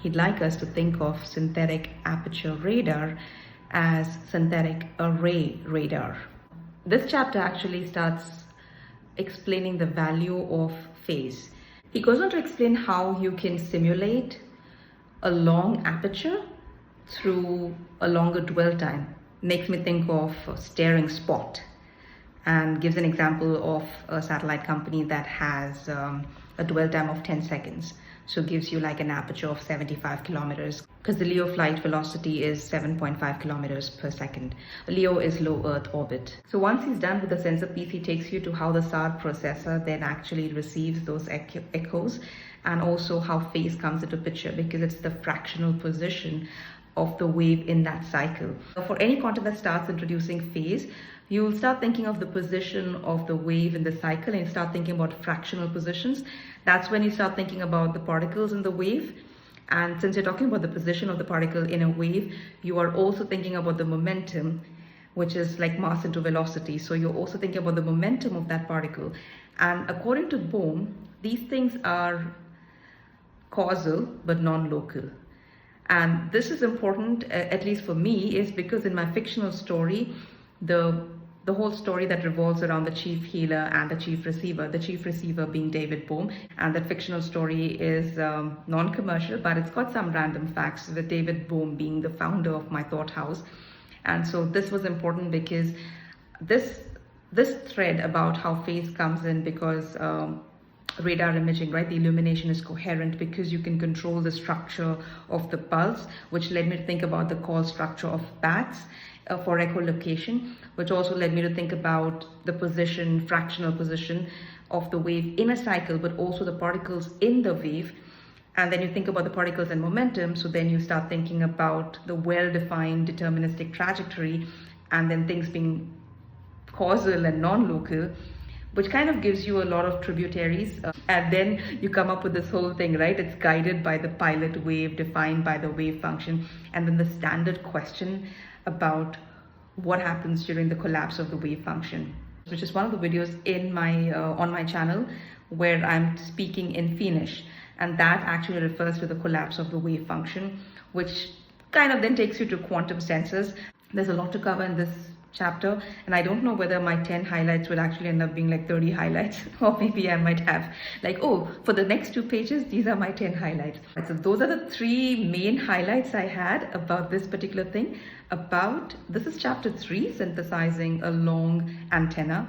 he'd like us to think of synthetic aperture radar as synthetic array radar. This chapter actually starts explaining the value of phase. He goes on to explain how you can simulate a long aperture through a longer dwell time. Makes me think of staring spot, and gives an example of a satellite company that has a dwell time of 10 seconds. So gives you like an aperture of 75 kilometers because the LEO flight velocity is 7.5 kilometers per second. LEO is low Earth orbit. So once he's done with the sensor piece, he takes you to how the SAR processor then actually receives those echoes, and also how phase comes into picture because it's the fractional position of the wave in that cycle. For any content that starts introducing phase, you'll start thinking of the position of the wave in the cycle and start thinking about fractional positions. That's when you start thinking about the particles in the wave. And since you're talking about the position of the particle in a wave, you are also thinking about the momentum, which is like mass into velocity. So you're also thinking about the momentum of that particle. And according to Bohm, these things are causal but non-local. And this is important, at least for me, is because in my fictional story, the whole story that revolves around the chief healer and the chief receiver being David Bohm, and that fictional story is non-commercial, but it's got some random facts, with David Bohm being the founder of my thought house. And so this was important because this thread about how phase comes in, because radar imaging, right, the illumination is coherent because you can control the structure of the pulse, which led me to think about the call structure of bats for echolocation, which also led me to think about the position, fractional position of the wave in a cycle, but also the particles in the wave. And then you think about the particles and momentum, so then you start thinking about the well-defined deterministic trajectory, and then things being causal and non-local, which kind of gives you a lot of tributaries. And then you come up with this whole thing, right? It's guided by the pilot wave, defined by the wave function, and then the standard question about what happens during the collapse of the wave function, which is one of the videos in my on my channel where I'm speaking in Finnish, and that actually refers to the collapse of the wave function, which kind of then takes you to quantum sensors. There's a lot to cover in this chapter, and I don't know whether my 10 highlights will actually end up being like 30 highlights, or maybe I might have like, oh, for the next 2 pages, these are my 10 highlights. So those are the 3 main highlights I had about this particular thing. This is chapter 3, synthesizing a long antenna.